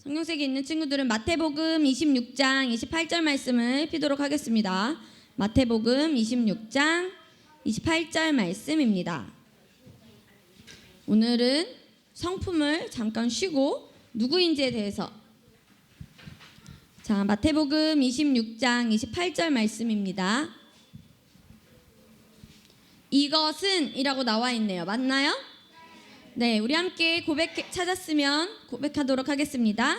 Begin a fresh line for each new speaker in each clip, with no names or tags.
성경책에 있는 친구들은 마태복음 26장 28절 말씀을 피도록 하겠습니다. 마태복음 26장 28절 말씀입니다. 오늘은 성품을 잠깐 쉬고 누구인지에 대해서 마태복음 26장 28절 말씀입니다. 이것은 이라고 나와 있네요. 맞나요? 네, 우리 함께 찾았으면 고백하도록 하겠습니다.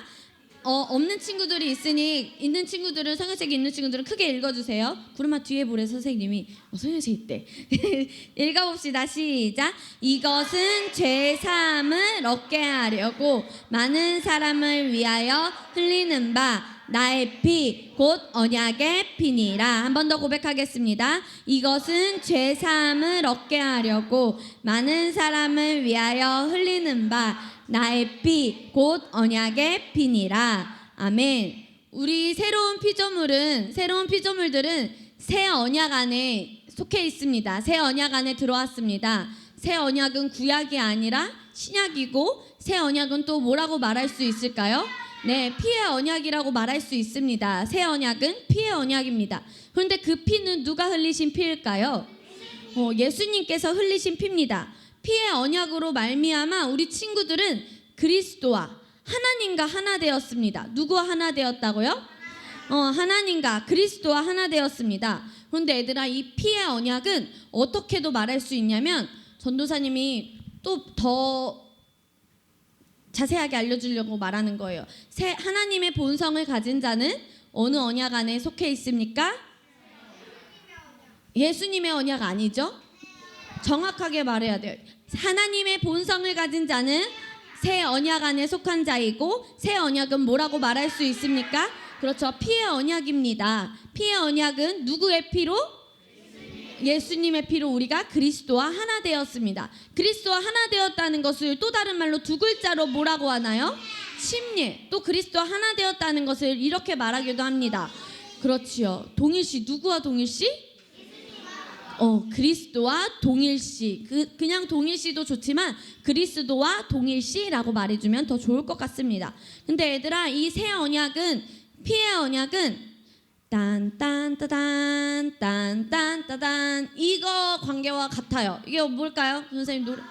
없는 친구들이 있으니 있는 친구들은 성경책에 있는 친구들은 크게 읽어주세요. 구름아 뒤에 보래 선생님이 성경책에 있대. 읽어봅시다. 시작. 이것은 죄 사함을 얻게 하려고 많은 사람을 위하여 흘리는 바 나의 피 곧 언약의 피니라. 한 번 더 고백하겠습니다. 이것은 죄 사함을 얻게 하려고 많은 사람을 위하여 흘리는 바 나의 피 곧 언약의 피니라. 아멘. 우리 새로운 피조물들은 새 언약 안에 속해 있습니다. 새 언약 안에 들어왔습니다. 새 언약은 구약이 아니라 신약이고, 새 언약은 또 뭐라고 말할 수 있을까요? 네, 피의 언약이라고 말할 수 있습니다. 새 언약은 피의 언약입니다. 그런데 그 피는 누가 흘리신 피일까요? 예수님께서 흘리신 피입니다. 피의 언약으로 말미암아 우리 친구들은 그리스도와 하나님과 하나 되었습니다. 누구와 하나 되었다고요? 하나님과 그리스도와 하나 되었습니다. 그런데 얘들아, 이 피의 언약은 어떻게도 말할 수 있냐면, 전도사님이 또 더 자세하게 알려주려고 말하는 거예요. 하나님의 본성을 가진 자는 어느 언약 안에 속해 있습니까? 예수님의 언약 아니죠? 정확하게 말해야 돼요. 하나님의 본성을 가진 자는 새 언약 안에 속한 자이고, 새 언약은 뭐라고 말할 수 있습니까? 그렇죠. 피의 언약입니다. 피의 언약은 누구의 피로? 예수님의 피로 우리가 그리스도와 하나 되었습니다. 그리스도와 하나 되었다는 것을 또 다른 말로 두 글자로 뭐라고 하나요? 침례. 또 그리스도와 하나 되었다는 것을 이렇게 말하기도 합니다. 그렇지요. 동일시. 누구와 동일시? 그리스도와 동일시. 그냥 동일시도 좋지만 그리스도와 동일시라고 말해주면 더 좋을 것 같습니다. 근데 얘들아, 이 새 언약은, 피의 언약은 딴딴따단 딴딴따단 이거 관계와 같아요. 이게 뭘까요? 선생님 노래.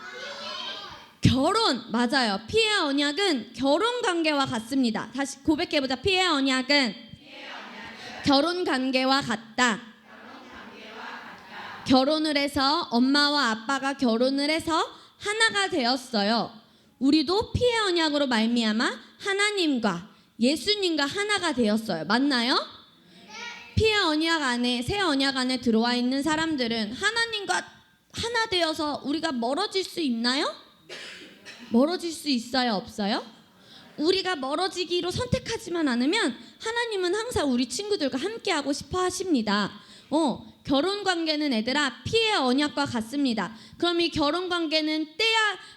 결혼. 맞아요. 피의 언약은 결혼 관계와 같습니다. 다시 고백해보자. 피의 언약은 결혼 관계와 같다. 결혼을 해서 엄마와 아빠가 결혼을 해서 하나가 되었어요. 우리도 피의 언약으로 말미암아 하나님과 예수님과 하나가 되었어요. 맞나요? 피의 언약 안에, 새 언약 안에 들어와 있는 사람들은 하나님과 하나 되어서 우리가 멀어질 수 있나요? 멀어질 수 있어요? 없어요? 우리가 멀어지기로 선택하지만 않으면 하나님은 항상 우리 친구들과 함께하고 싶어 하십니다. 결혼 관계는 얘들아 피의 언약과 같습니다. 그럼 이 결혼 관계는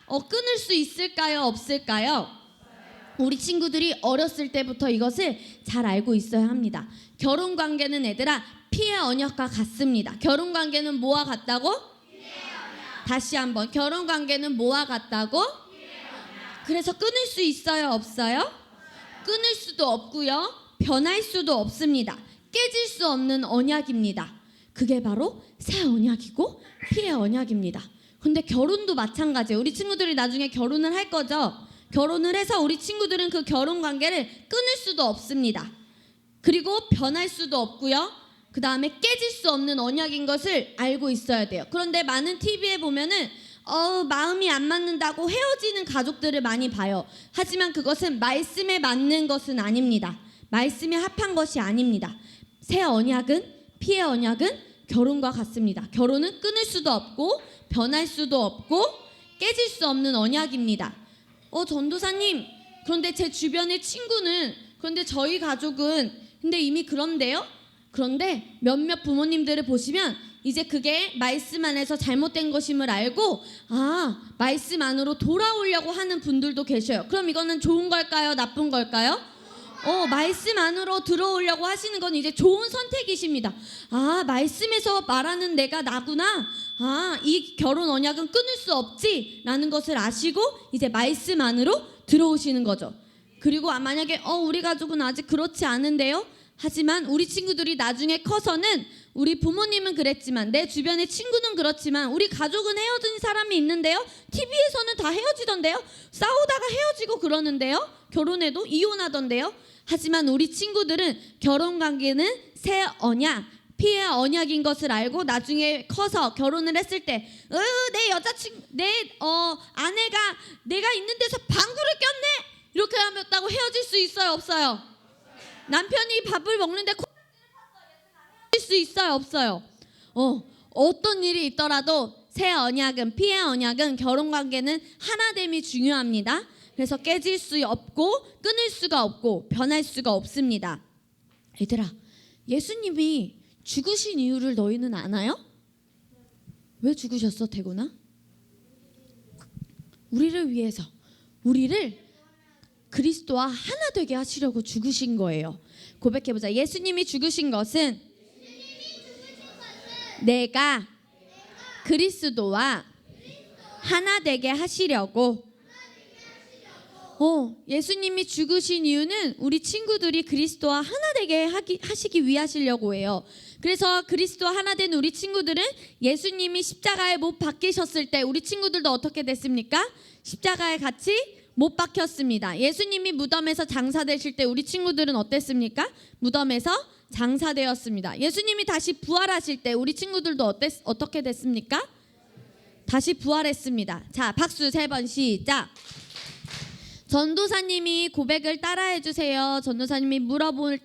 끊을 수 있을까요? 없을까요? 우리 친구들이 어렸을 때부터 이것을 잘 알고 있어야 합니다. 결혼 관계는 얘들아 피의 언약과 같습니다. 결혼 관계는 뭐와 같다고? 다시 한번. 결혼 관계는 뭐와 같다고? 그래서 끊을 수 있어요? 없어요? 끊을 수도 없고요. 변할 수도 없습니다. 깨질 수 없는 언약입니다. 그게 바로 새 언약이고 피의 언약입니다. 근데 결혼도 마찬가지예요. 우리 친구들이 나중에 결혼을 할 거죠. 결혼을 해서 우리 친구들은 그 결혼 관계를 끊을 수도 없습니다. 그리고 변할 수도 없고요. 그 다음에 깨질 수 없는 언약인 것을 알고 있어야 돼요. 그런데 많은 TV에 보면은 마음이 안 맞는다고 헤어지는 가족들을 많이 봐요. 하지만 그것은 말씀에 맞는 것은 아닙니다. 말씀에 합한 것이 아닙니다. 새 언약은, 피의 언약은 결혼과 같습니다. 결혼은 끊을 수도 없고 변할 수도 없고 깨질 수 없는 언약입니다. 전도사님, 그런데 제 주변의 친구는, 그런데 저희 가족은 근데 이미 그런데요? 그런데 몇몇 부모님들을 보시면 이제 그게 말씀 안에서 잘못된 것임을 알고 말씀 안으로 돌아오려고 하는 분들도 계셔요. 그럼 이거는 좋은 걸까요? 나쁜 걸까요? 말씀 안으로 들어오려고 하시는 건 이제 좋은 선택이십니다. 말씀에서 말하는 내가 나구나. 이 결혼 언약은 끊을 수 없지 라는 것을 아시고 이제 말씀 안으로 들어오시는 거죠. 그리고 만약에 우리 가족은 아직 그렇지 않은데요. 하지만 우리 친구들이 나중에 커서는 우리 부모님은 그랬지만 내 주변의 친구는 그렇지만 우리 가족은 헤어진 사람이 있는데요. TV에서는 다 헤어지던데요. 싸우다가 헤어지고 그러는데요. 결혼해도 이혼하던데요. 하지만 우리 친구들은 결혼관계는 새 언약, 피의 언약인 것을 알고 나중에 커서 결혼을 했을 때 내 여자친구, 아내가 내가 있는 데서 방구를 꼈네 이렇게 하면다고 헤어질 수 있어요 없어요? 남편이 밥을 먹는데 헤어질 수 있어요 없어요? 어떤 일이 있더라도 새 언약은, 피의 언약은, 결혼관계는 하나됨이 중요합니다. 그래서 깨질 수 없고 끊을 수가 없고 변할 수가 없습니다. 얘들아, 예수님이 죽으신 이유를 너희는 아나요? 왜 죽으셨어, 태곤아? 우리를 위해서, 우리를 그리스도와 하나 되게 하시려고 죽으신 거예요. 고백해보자. 예수님이 죽으신 것은 내가 그리스도와 하나 되게 하시려고. 예수님이 죽으신 이유는 우리 친구들이 그리스도와 하나 되게 하시기 위하시려고 해요. 그래서 그리스도와 하나 된 우리 친구들은 예수님이 십자가에 못 박히셨을 때 우리 친구들도 어떻게 됐습니까? 십자가에 같이 못 박혔습니다. 예수님이 무덤에서 장사되실 때 우리 친구들은 어땠습니까? 무덤에서 장사되었습니다. 예수님이 다시 부활하실 때 우리 친구들도 어떻게 됐습니까? 다시 부활했습니다. 자, 박수 3번 시작. 전도사님이 고백을 따라해 주세요. 전도사님이 물어볼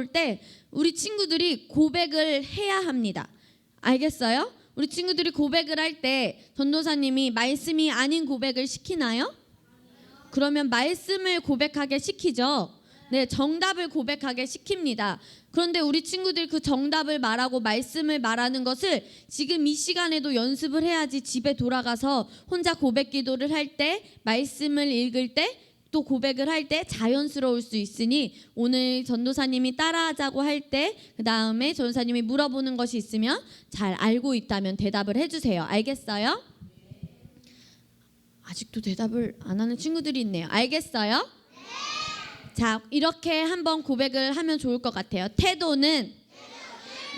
때 우리 친구들이 고백을 해야 합니다. 알겠어요? 우리 친구들이 고백을 할 때 전도사님이 말씀이 아닌 고백을 시키나요? 그러면 말씀을 고백하게 시키죠. 네, 정답을 고백하게 시킵니다. 그런데 우리 친구들 그 정답을 말하고 말씀을 말하는 것을 지금 이 시간에도 연습을 해야지 집에 돌아가서 혼자 고백 기도를 할 때, 말씀을 읽을 때, 또 고백을 할 때 자연스러울 수 있으니 오늘 전도사님이 따라하자고 할 때, 그 다음에 전도사님이 물어보는 것이 있으면 잘 알고 있다면 대답을 해주세요. 알겠어요? 아직도 대답을 안 하는 친구들이 있네요. 알겠어요? 자, 이렇게 한번 고백을 하면 좋을 것 같아요. 태도는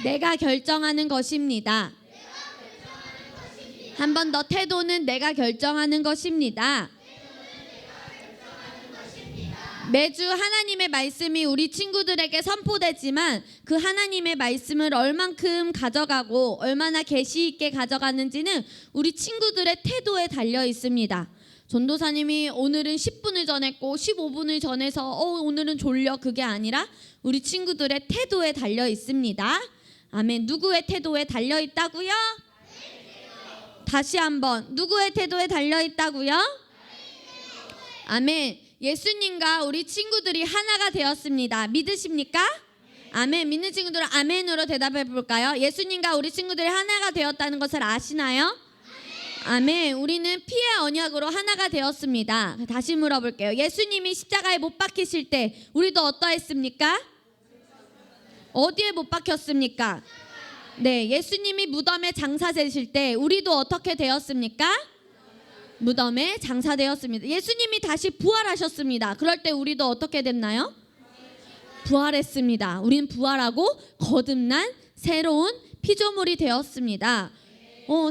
내가 결정하는 것입니다. 한 번 더. 태도는 내가 결정하는 것입니다. 매주 하나님의 말씀이 우리 친구들에게 선포되지만 그 하나님의 말씀을 얼만큼 가져가고 얼마나 계시 있게 가져가는지는 우리 친구들의 태도에 달려 있습니다. 전도사님이 오늘은 10분을 전했고 15분을 전해서 오늘은 졸려, 그게 아니라 우리 친구들의 태도에 달려 있습니다. 아멘. 누구의 태도에 달려 있다고요? 다시 한번. 누구의 태도에 달려 있다고요? 아멘. 예수님과 우리 친구들이 하나가 되었습니다. 믿으십니까? 아멘. 믿는 친구들은 아멘으로 대답해 볼까요? 예수님과 우리 친구들이 하나가 되었다는 것을 아시나요? 아멘. 우리는 피의 언약으로 하나가 되었습니다. 다시 물어볼게요. 예수님이 십자가에 못 박히실 때 우리도 어떠했습니까? 어디에 못 박혔습니까? 네, 예수님이 무덤에 장사되실 때 우리도 어떻게 되었습니까? 무덤에 장사되었습니다. 예수님이 다시 부활하셨습니다. 그럴 때 우리도 어떻게 됐나요? 부활했습니다. 우린 부활하고 거듭난 새로운 피조물이 되었습니다.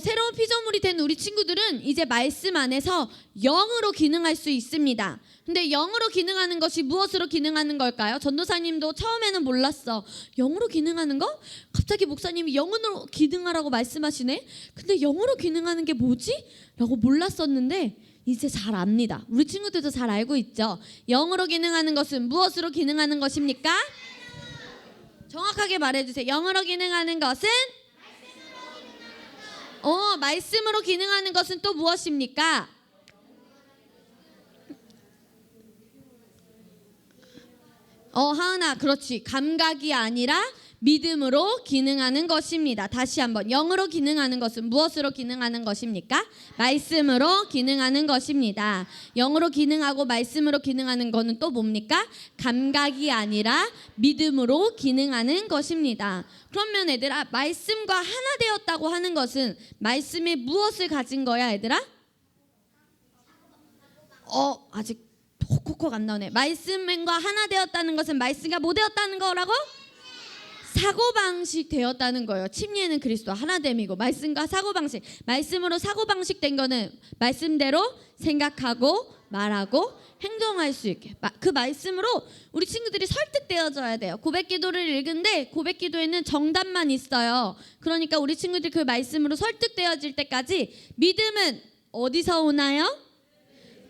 새로운 피조물이 된 우리 친구들은 이제 말씀 안에서 영으로 기능할 수 있습니다. 근데 영으로 기능하는 것이 무엇으로 기능하는 걸까요? 전도사님도 처음에는 몰랐어. 영으로 기능하는 거? 갑자기 목사님이 영으로 기능하라고 말씀하시네. 근데 영으로 기능하는 게 뭐지? 라고 몰랐었는데 이제 잘 압니다. 우리 친구들도 잘 알고 있죠. 영으로 기능하는 것은 무엇으로 기능하는 것입니까? 정확하게 말해주세요. 영으로 기능하는 것은? 말씀으로 기능하는 것은 또 무엇입니까? 하은아, 그렇지. 감각이 아니라 믿음으로 기능하는 것입니다. 다시 한번. 영으로 기능하는 것은 무엇으로 기능하는 것입니까? 말씀으로 기능하는 것입니다. 영으로 기능하고 말씀으로 기능하는 것은 또 뭡니까? 감각이 아니라 믿음으로 기능하는 것입니다. 그러면 얘들아, 말씀과 하나 되었다고 하는 것은 말씀이 무엇을 가진 거야, 얘들아? 아직 콕콕콕 안 나오네. 말씀과 하나 되었다는 것은 말씀과 뭐 되었다는 거라고? 사고방식 되었다는 거예요. 침례는 그리스도 하나됨이고 말씀과 사고방식. 말씀으로 사고방식 된 거는 말씀대로 생각하고 말하고 행동할 수 있게. 그 말씀으로 우리 친구들이 설득되어져야 돼요. 고백기도를 읽은데 고백기도에는 정답만 있어요. 그러니까 우리 친구들이 그 말씀으로 설득되어질 때까지 믿음은 어디서 오나요?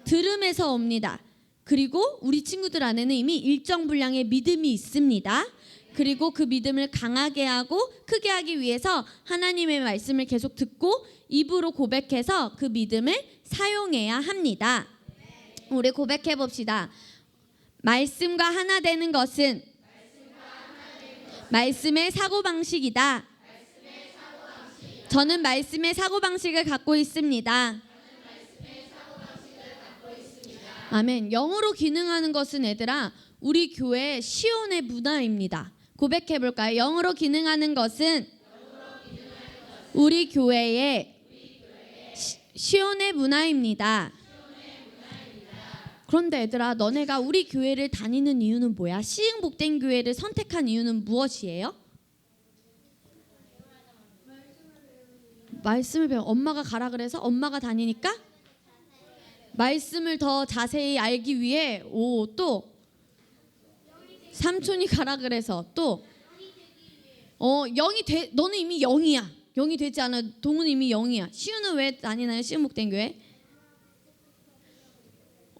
들음에서 옵니다. 그리고 우리 친구들 안에는 이미 일정 분량의 믿음이 있습니다. 그리고 그 믿음을 강하게 하고 크게 하기 위해서 하나님의 말씀을 계속 듣고 입으로 고백해서 그 믿음을 사용해야 합니다. 우리 고백해 봅시다. 말씀과 하나 되는 것은 말씀의 사고방식이다. 저는 말씀의 사고방식을 갖고 있습니다. 아멘. 영으로 기능하는 것은 얘들아 우리 교회 시온의 문화입니다. 고백해 볼까요? 영으로 기능하는 것은 우리 교회의 시온의 문화입니다. 그런데 얘들아 너네가 우리 교회를 다니는 이유는 뭐야? 시흥복된 교회를 선택한 이유는 무엇이에요? 말씀을 배워. 엄마가 가라 그래서 엄마가 다니니까 말씀을 더 자세히 알기 위해 또 삼촌이 가라 그래서 또 영이 돼. 너는 이미 영이야. 영이 되지 않아. 동은 이미 영이야. 시우는 왜 다니나요? 시흥복된 교회?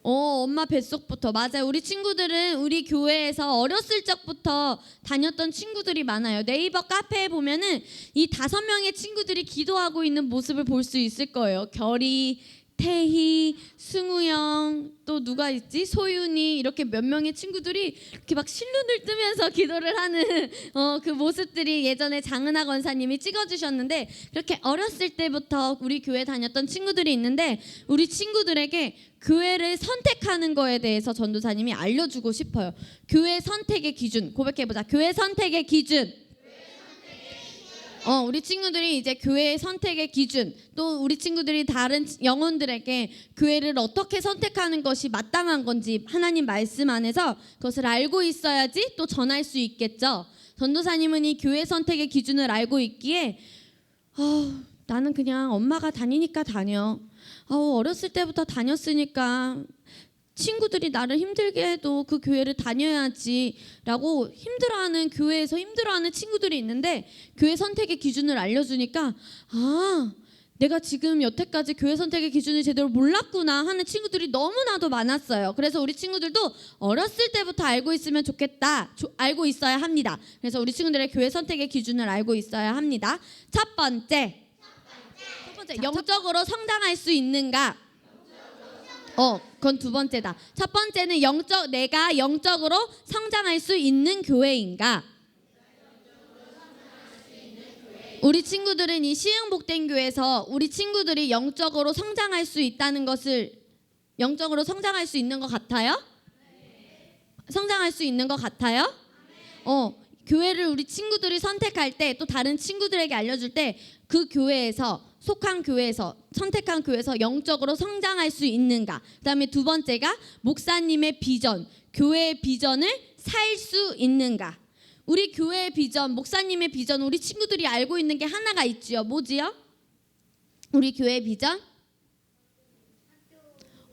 엄마 뱃속부터. 맞아요. 우리 친구들은 우리 교회에서 어렸을 적부터 다녔던 친구들이 많아요. 네이버 카페에 보면은 이 5명의 친구들이 기도하고 있는 모습을 볼 수 있을 거예요. 결이, 태희, 승우형, 또 누가 있지? 소윤이, 이렇게 몇 명의 친구들이 이렇게 막 실눈을 뜨면서 기도를 하는 그 모습들이 예전에 장은하 권사님이 찍어주셨는데, 그렇게 어렸을 때부터 우리 교회 다녔던 친구들이 있는데, 우리 친구들에게 교회를 선택하는 거에 대해서 전도사님이 알려주고 싶어요. 교회 선택의 기준 고백해보자. 교회 선택의 기준. 우리 친구들이 이제 교회의 선택의 기준, 또 우리 친구들이 다른 영혼들에게 교회를 어떻게 선택하는 것이 마땅한 건지 하나님 말씀 안에서 그것을 알고 있어야지 또 전할 수 있겠죠. 전도사님은 이 교회 선택의 기준을 알고 있기에 나는 그냥 엄마가 다니니까 다녀. 어렸을 때부터 다녔으니까 친구들이 나를 힘들게 해도 그 교회를 다녀야지 라고 힘들어하는, 교회에서 힘들어하는 친구들이 있는데, 교회 선택의 기준을 알려주니까 내가 지금 여태까지 교회 선택의 기준을 제대로 몰랐구나 하는 친구들이 너무나도 많았어요. 그래서 우리 친구들도 어렸을 때부터 알고 있으면 좋겠다. 알고 있어야 합니다. 그래서 우리 친구들의 교회 선택의 기준을 알고 있어야 합니다. 첫 번째, 영적으로 성장할 수 있는가? 그건 두 번째다. 첫 번째는 내가 영적으로 성장할 수 있는 교회인가? 우리 친구들은 이 시흥복된 교회에서 우리 친구들이 영적으로 성장할 수 있다는 것을, 영적으로 성장할 수 있는 것 같아요? 성장할 수 있는 것 같아요? 교회를 우리 친구들이 선택할 때, 또 다른 친구들에게 알려줄 때 그 교회에서, 속한 교회에서, 선택한 교회에서 영적으로 성장할 수 있는가? 그다음에 두 번째가 목사님의 비전, 교회의 비전을 살 수 있는가? 우리 교회의 비전, 목사님의 비전, 우리 친구들이 알고 있는 게 하나가 있지요. 뭐지요? 우리 교회의 비전?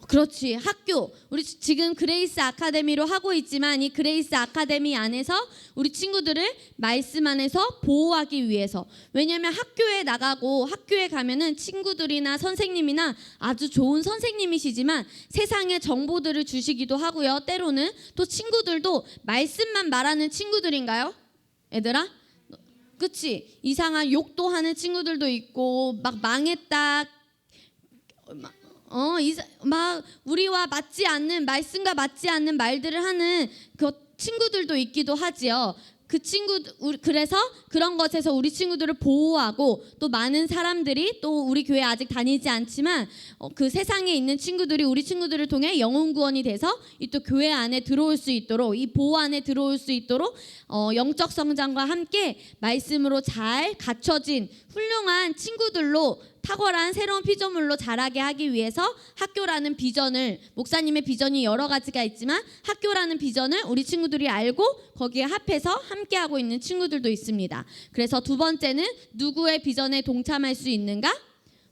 그렇지, 학교. 우리 지금 그레이스 아카데미로 하고 있지만 이 그레이스 아카데미 안에서 우리 친구들을 말씀 안에서 보호하기 위해서. 왜냐하면 학교에 나가고 학교에 가면은 친구들이나 선생님이나 아주 좋은 선생님이시지만 세상의 정보들을 주시기도 하고요. 때로는 또 친구들도 말씀만 말하는 친구들인가요? 얘들아? 그치? 이상한 욕도 하는 친구들도 있고 막 망했다, 막 우리와 맞지 않는, 말씀과 맞지 않는 말들을 하는 그 친구들도 있기도 하지요. 그래서 그런 것에서 우리 친구들을 보호하고, 또 많은 사람들이, 또 우리 교회 아직 다니지 않지만 그 세상에 있는 친구들이 우리 친구들을 통해 영혼 구원이 돼서 이 또 교회 안에 들어올 수 있도록, 이 보호 안에 들어올 수 있도록 영적 성장과 함께 말씀으로 잘 갖춰진 훌륭한 친구들로 탁월한 새로운 피조물로 자라게 하기 위해서 학교라는 비전을, 목사님의 비전이 여러 가지가 있지만 학교라는 비전을 우리 친구들이 알고 거기에 합해서 함께하고 있는 친구들도 있습니다. 그래서 두 번째는 누구의 비전에 동참할 수 있는가?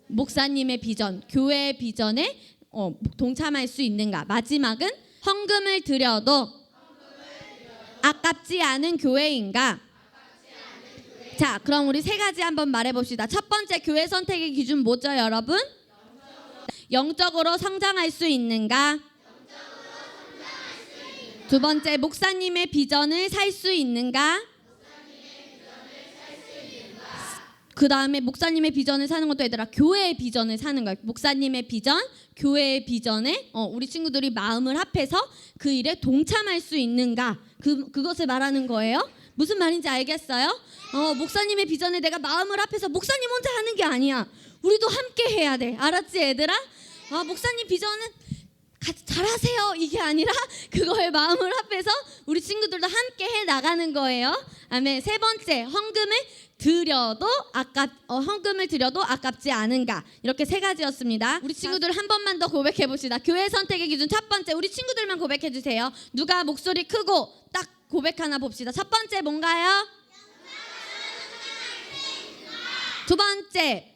목사님의 비전, 교회의 비전에 동참할 수 있는가? 마지막은 헌금을 드려도 아깝지 않은 교회인가? 자, 그럼 우리 세 가지 한번 말해봅시다. 첫 번째, 교회 선택의 기준 뭐죠, 여러분? 영적으로 성장할 수 있는가? 두 번째, 목사님의 비전을 살 수 있는가? 그 다음에 목사님의 비전을 사는 것도 얘들아 교회의 비전을 사는 거예요. 목사님의 비전, 교회의 비전에 우리 친구들이 마음을 합해서 그 일에 동참할 수 있는가? 그것을 말하는 거예요. 무슨 말인지 알겠어요? 목사님의 비전에 내가 마음을 합해서 목사님 혼자 하는 게 아니야. 우리도 함께 해야 돼. 알았지, 얘들아? 목사님 비전은 잘하세요 이게 아니라 그거에 마음을 합해서 우리 친구들도 함께 해 나가는 거예요. 아멘. 세 번째, 헌금을 드려도 아깝지 않은가? 이렇게 세 가지였습니다. 우리 친구들 한 번만 더 고백해 봅시다. 교회 선택의 기준 첫 번째, 우리 친구들만 고백해 주세요. 누가 목소리 크고 딱 고백 하나 봅시다. 첫 번째 뭔가요? 두 번째,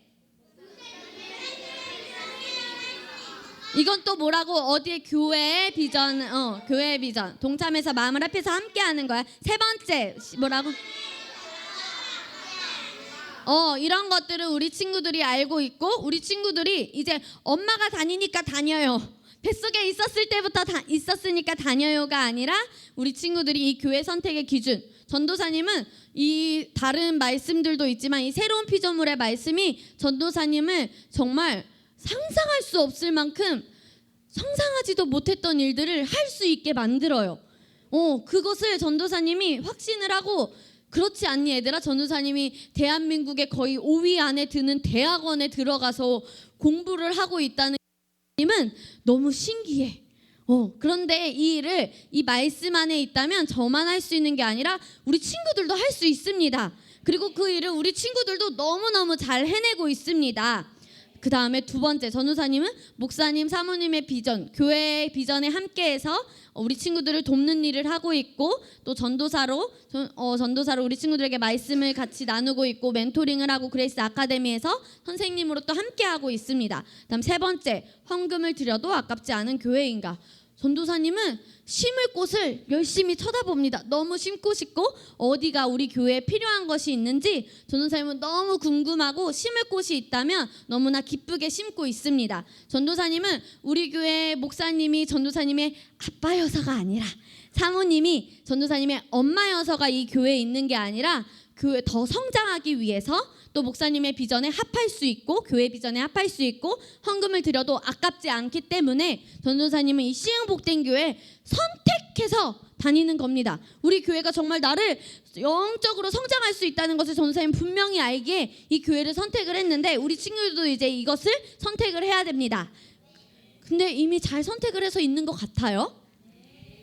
이건 또 뭐라고? 어디에? 교회의 비전. 교회의 비전. 동참해서 마음을 합해서 함께하는 거야. 세 번째 뭐라고? 이런 것들은 우리 친구들이 알고 있고 우리 친구들이 이제 엄마가 다니니까 다녀요. 뱃속에 있었을 때부터 있었으니까 다녀요가 아니라 우리 친구들이 이 교회 선택의 기준. 전도사님은 이 다른 말씀들도 있지만 이 새로운 피조물의 말씀이 전도사님을 정말 상상할 수 없을 만큼 상상하지도 못했던 일들을 할 수 있게 만들어요. 그것을 전도사님이 확신을 하고, 그렇지 않니 얘들아? 전도사님이 대한민국의 거의 5위 안에 드는 대학원에 들어가서 공부를 하고 있다는 님은 너무 신기해. 그런데 이 일을 이 말씀 안에 있다면 저만 할 수 있는 게 아니라 우리 친구들도 할 수 있습니다. 그리고 그 일을 우리 친구들도 너무너무 잘 해내고 있습니다. 그 다음에 두 번째, 전도사님은 목사님, 사모님의 비전, 교회의 비전에 함께해서 우리 친구들을 돕는 일을 하고 있고, 또 전도사로 우리 친구들에게 말씀을 같이 나누고 있고, 멘토링을 하고 그레이스 아카데미에서 선생님으로 또 함께하고 있습니다. 다음 세 번째, 헌금을 드려도 아깝지 않은 교회인가? 전도사님은 심을 곳을 열심히 쳐다봅니다. 너무 심고 싶고 어디가 우리 교회에 필요한 것이 있는지 전도사님은 너무 궁금하고 심을 곳이 있다면 너무나 기쁘게 심고 있습니다. 전도사님은 우리 교회 목사님이 전도사님의 아빠여서가 아니라, 사모님이 전도사님의 엄마여서가 이 교회에 있는 게 아니라 교회 더 성장하기 위해서, 또 목사님의 비전에 합할 수 있고 교회 비전에 합할 수 있고 헌금을 드려도 아깝지 않기 때문에 전도사님은 이 시흥복된 교회 선택해서 다니는 겁니다. 우리 교회가 정말 나를 영적으로 성장할 수 있다는 것을 전도사님 분명히 알기에 이 교회를 선택을 했는데, 우리 친구들도 이제 이것을 선택을 해야 됩니다. 근데 이미 잘 선택을 해서 있는 것 같아요.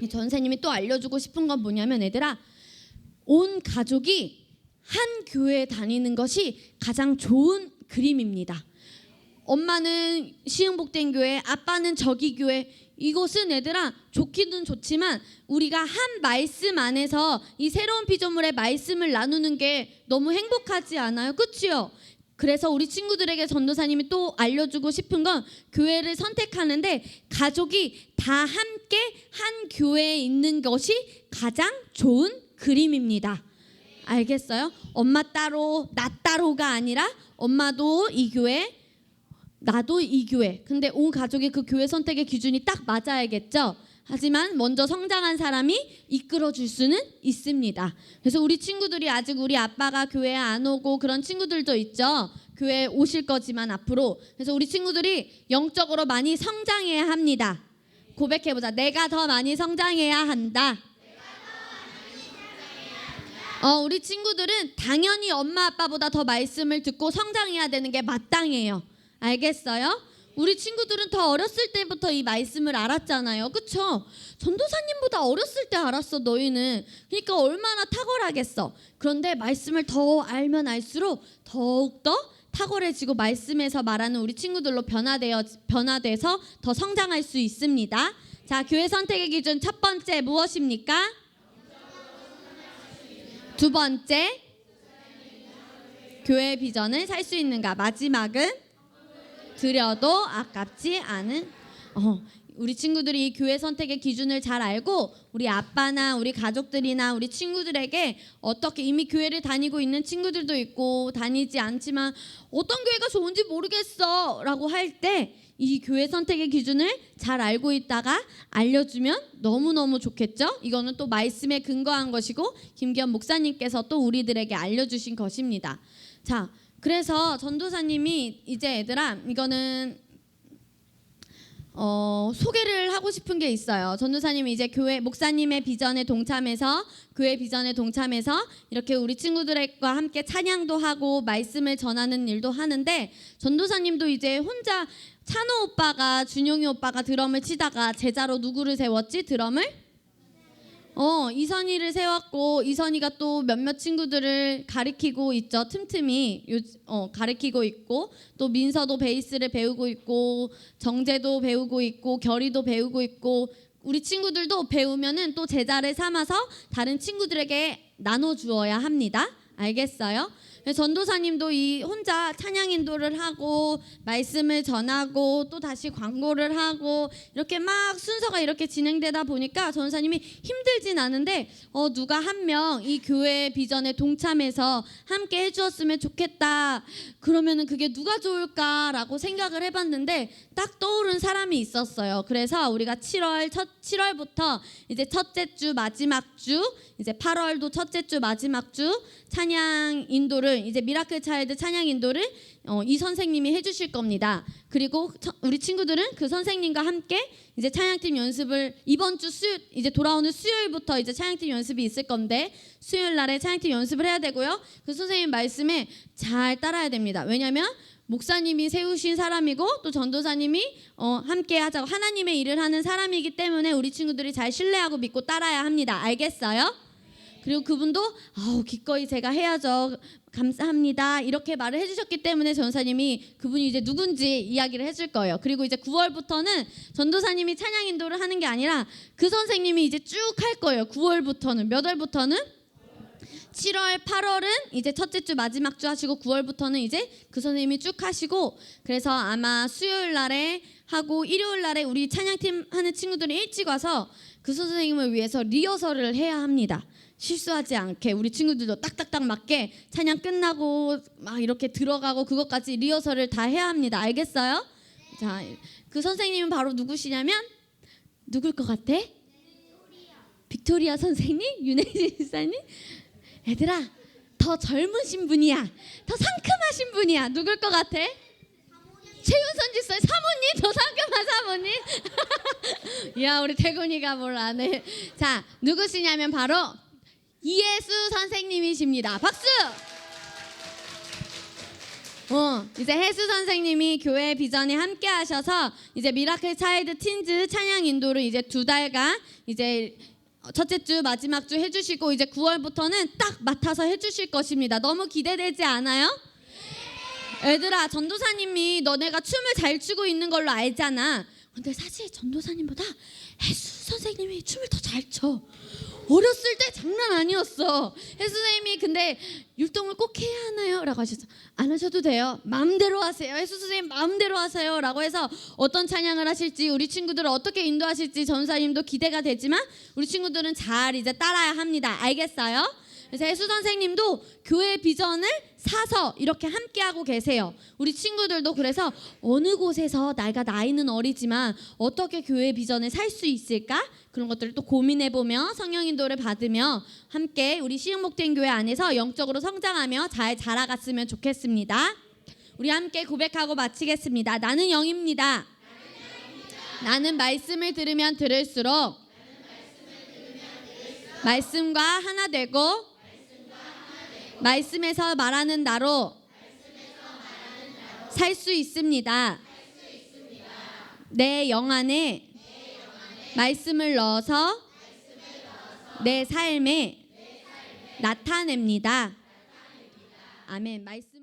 전도사님이 또 알려주고 싶은 건 뭐냐면, 얘들아, 온 가족이 한 교회에 다니는 것이 가장 좋은 그림입니다. 엄마는 시흥복된 교회, 아빠는 저기 교회. 이것은 얘들아 좋기는 좋지만 우리가 한 말씀 안에서 이 새로운 피조물의 말씀을 나누는 게 너무 행복하지 않아요? 그치요? 그래서 우리 친구들에게 전도사님이 또 알려주고 싶은 건, 교회를 선택하는데 가족이 다 함께 한 교회에 있는 것이 가장 좋은 그림입니다. 알겠어요? 엄마 따로 나 따로가 아니라 엄마도 이 교회, 나도 이 교회. 근데 온 가족이 그 교회 선택의 기준이 딱 맞아야겠죠? 하지만 먼저 성장한 사람이 이끌어줄 수는 있습니다. 그래서 우리 친구들이 아직 우리 아빠가 교회에 안 오고 그런 친구들도 있죠. 교회에 오실 거지만 앞으로. 그래서 우리 친구들이 영적으로 많이 성장해야 합니다. 고백해보자. 내가 더 많이 성장해야 한다. 우리 친구들은 당연히 엄마 아빠보다 더 말씀을 듣고 성장해야 되는 게 마땅해요. 알겠어요? 우리 친구들은 더 어렸을 때부터 이 말씀을 알았잖아요. 그쵸? 전도사님보다 어렸을 때 알았어, 너희는. 그러니까 얼마나 탁월하겠어. 그런데 말씀을 더 알면 알수록 더욱더 탁월해지고 말씀에서 말하는 우리 친구들로 변화돼서 더 성장할 수 있습니다. 자, 교회 선택의 기준 첫 번째 무엇입니까? 두 번째, 교회 비전을 살 수 있는가? 마지막은 드려도 아깝지 않은. 우리 친구들이 이 교회 선택의 기준을 잘 알고 우리 아빠나 우리 가족들이나 우리 친구들에게 어떻게 이미 교회를 다니고 있는 친구들도 있고 다니지 않지만 어떤 교회가 좋은지 모르겠어 라고 할 때 이 교회 선택의 기준을 잘 알고 있다가 알려주면 너무너무 좋겠죠? 이거는 또 말씀에 근거한 것이고 김기현 목사님께서 또 우리들에게 알려주신 것입니다. 자, 그래서 전도사님이 이제 얘들아 이거는 소개를 하고 싶은 게 있어요. 전도사님이 이제 교회 목사님의 비전에 동참해서 교회 비전에 동참해서 이렇게 우리 친구들과 함께 찬양도 하고 말씀을 전하는 일도 하는데 전도사님도 이제 혼자 찬호 오빠가 준용이 오빠가 드럼을 치다가 제자로 누구를 세웠지? 드럼을? 이선희를 세웠고 이선희가 또 몇몇 친구들을 가르치고 있죠. 틈틈이 가르치고 있고 또 민서도 베이스를 배우고 있고 정재도 배우고 있고 결이도 배우고 있고 우리 친구들도 배우면은 또 제자를 삼아서 다른 친구들에게 나눠주어야 합니다. 알겠어요? 전도사님도 이 혼자 찬양 인도를 하고 말씀을 전하고 또 다시 광고를 하고 이렇게 막 순서가 이렇게 진행되다 보니까 전도사님이 힘들진 않은데 누가 한 명 이 교회 비전에 동참해서 함께 해주었으면 좋겠다. 그러면은 그게 누가 좋을까라고 생각을 해봤는데 딱 떠오른 사람이 있었어요. 그래서 우리가 7월부터 이제 첫째 주 마지막 주 이제 8월도 첫째 주 마지막 주 찬양 인도를 이제 미라클 차일드 찬양 인도를 이 선생님이 해주실 겁니다. 그리고 우리 친구들은 그 선생님과 함께 이제 찬양팀 연습을 이번 주 이제 돌아오는 수요일부터 이제 찬양팀 연습이 있을 건데 수요일 날에 찬양팀 연습을 해야 되고요. 그 선생님 말씀에 잘 따라야 됩니다. 왜냐하면 목사님이 세우신 사람이고 또 전도사님이 함께 하자고 하나님의 일을 하는 사람이기 때문에 우리 친구들이 잘 신뢰하고 믿고 따라야 합니다. 알겠어요? 그리고 그분도 기꺼이 제가 해야죠. 감사합니다. 이렇게 말을 해주셨기 때문에 전도사님이 그분이 이제 누군지 이야기를 해줄 거예요. 그리고 이제 9월부터는 전도사님이 찬양 인도를 하는 게 아니라 그 선생님이 이제 쭉 할 거예요. 9월부터는 몇 월부터는? 7월, 8월은 이제 첫째 주 마지막 주 하시고 9월부터는 이제 그 선생님이 쭉 하시고 그래서 아마 수요일 날에 하고 일요일 날에 우리 찬양팀 하는 친구들이 일찍 와서 그 선생님을 위해서 리허설을 해야 합니다. 실수하지 않게 우리 친구들도 딱딱딱 맞게 찬양 끝나고 막 이렇게 들어가고 그것까지 리허설을 다 해야 합니다. 알겠어요? 자, 그 선생님은 바로 누구시냐면 누굴 것 같아? 빅토리아 선생님? 윤혜진 집사님? 얘들아 더 젊으신 분이야. 더 상큼하신 분이야. 누굴 것 같아? 최윤선 집사님 사모님? 더 상큼한 사모님? 야 우리 태군이가 뭘 안 해. 자 누구시냐면 바로 이예수 선생님이십니다. 박수! 이제 혜수 선생님이 교회 비전에 함께 하셔서 이제 미라클 차일드 틴즈 찬양 인도를 이제 2달간 이제 첫째 주 마지막 주 해주시고 이제 9월부터는 딱 맡아서 해주실 것입니다. 너무 기대되지 않아요? 얘들아 전도사님이 너네가 춤을 잘 추고 있는 걸로 알잖아. 근데 사실 전도사님보다 혜수 선생님이 춤을 더 잘 춰. 어렸을 때 장난 아니었어. 혜수 선생님이 근데 율동을 꼭 해야 하나요? 라고 하셨어. 안 하셔도 돼요. 마음대로 하세요. 혜수 선생님 마음대로 하세요. 라고 해서 어떤 찬양을 하실지 우리 친구들을 어떻게 인도하실지 전사님도 기대가 되지만 우리 친구들은 잘 이제 따라야 합니다. 알겠어요? 그래서 혜수 선생님도 교회 비전을 사서 이렇게 함께하고 계세요. 우리 친구들도 그래서 어느 곳에서 내가 나이는 어리지만 어떻게 교회 비전을 살 수 있을까? 그런 것들을 또 고민해보며 성령 인도를 받으며 함께 우리 시흥목된 교회 안에서 영적으로 성장하며 잘 자라갔으면 좋겠습니다. 우리 함께 고백하고 마치겠습니다. 나는 영입니다. 나는 말씀을 들으면 들을수록 말씀과 하나 되고 말씀에서 말하는 나로 살 수 있습니다. 내 영 안에 말씀을 넣어서 내 삶에 나타냅니다. 아멘. 말씀